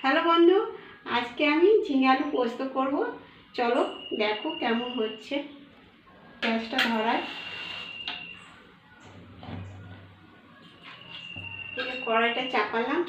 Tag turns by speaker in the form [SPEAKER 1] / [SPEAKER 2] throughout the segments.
[SPEAKER 1] Hello বন্ধু, আজকে আমি ঝিঙে আলু পোস্ত করব। চলো দেখো কেমন হচ্ছে। গ্যাসটা ধরায় কড়াইটা চাপালাম।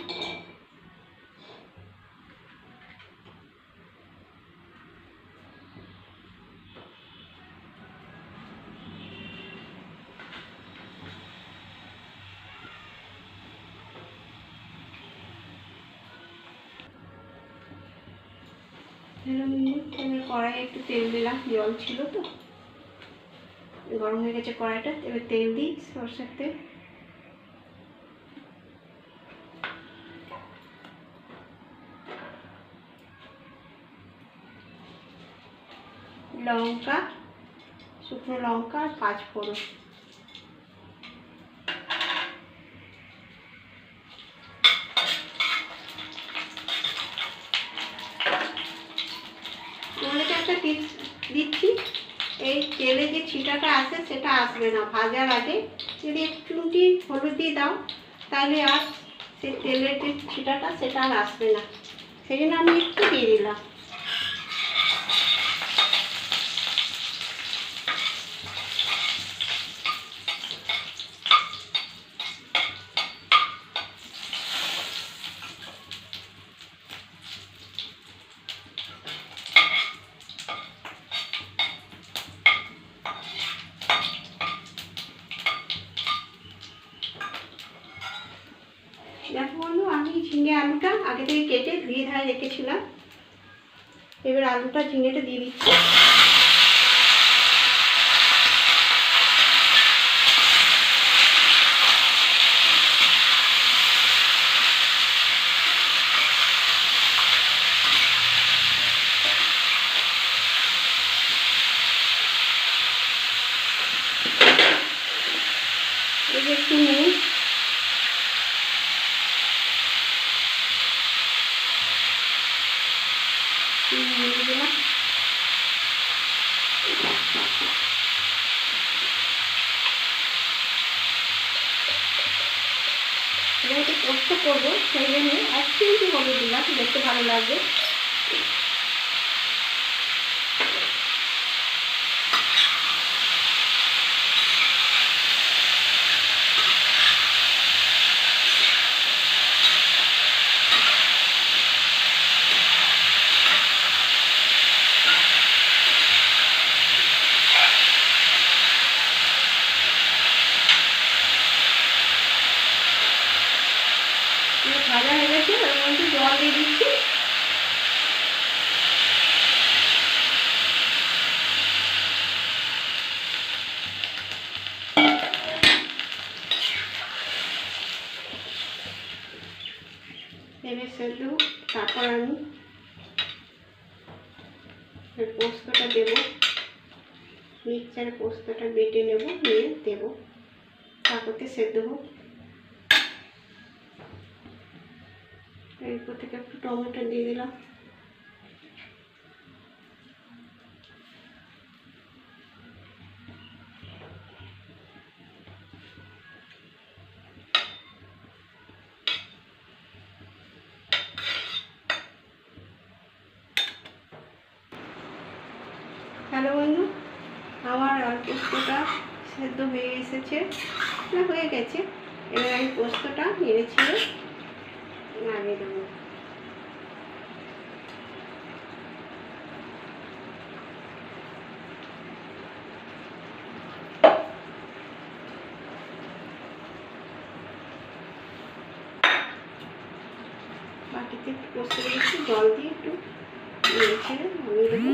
[SPEAKER 1] কড়াইয়ে একটু তেল দিলাম, জল ছিল তো, গরম হয়ে গেছে কড়াইটা। এবার তেল দিই, সরষের তেল। লঙ্কা, শুকনো লঙ্কা আর পাঁচফোড়ন। তোমাদেরকে একটা টিপস দিচ্ছি, এই তেলে যে ছিটাটা আসে সেটা আসবে না। ভাজার আগে যদি একটু হলুদ দিয়ে দাও তাহলে আর সেই তেলের যে ছিটাটা সেটা আর আসবে না। সেই জন্য আমি একটু দিয়ে দিলাম। দেখো বন্ধু, আমি ঝিঙে আলুটা আগে থেকে কেটে ধুয়ে ধারে রেখেছিলাম। এবার আলুটা ঝিঙেটা দিয়ে দিচ্ছি। একটু নুন, দিলাম। যেহেতু পোস্ত করবো সেই জন্য এক চিমটি হলুদ দিলাম, দেখতে ভালো লাগবে। ভাজা হয়ে গেছে, ওর মধ্যে জল দিয়ে দিচ্ছি। এবার সেদ্ধ, তারপর আমি পোস্তটা দেবো। মিক্সচারে পোস্তটা বেটে নেব, নিয়ে দেবো, তারপরে সেদ্ধ হোক। এরপর থেকে একটু টমেটো দিয়ে দিলাম। হ্যালো বন্ধু, আমার পোস্তটা সেদ্ধ হয়ে এসেছে, হয়ে গেছে। এবার আমি পোস্তটা নেড়ে ছেড়ে নামিয়ে দেবো। বাটিতে একটু পোস্ত দিয়েছি, জল দিয়ে একটু নেড়ে ছেড়ে নামিয়ে দেবো।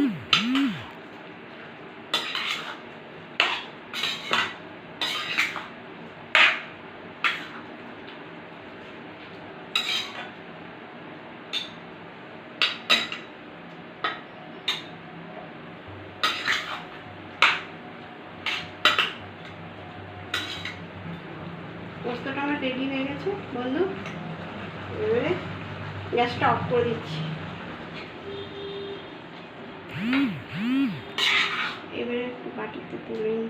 [SPEAKER 1] পোস্তটা আমার রেডি হয়ে গেছে বন্ধু। এবারে গ্যাসটা অফ করে দিচ্ছি। এবারে বাটিতে তুলে নিই।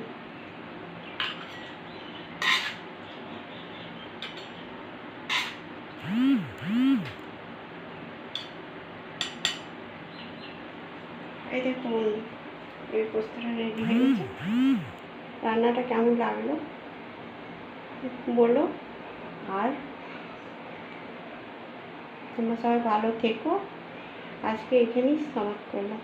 [SPEAKER 1] এই দেখুন এই পোস্তটা রেডি হয়ে গেছে। রান্নাটা কেমন লাগলো বলো, আর তোমরা সবাই ভালো থেকো। আজকে এখানেই সমাপ্ত করলাম।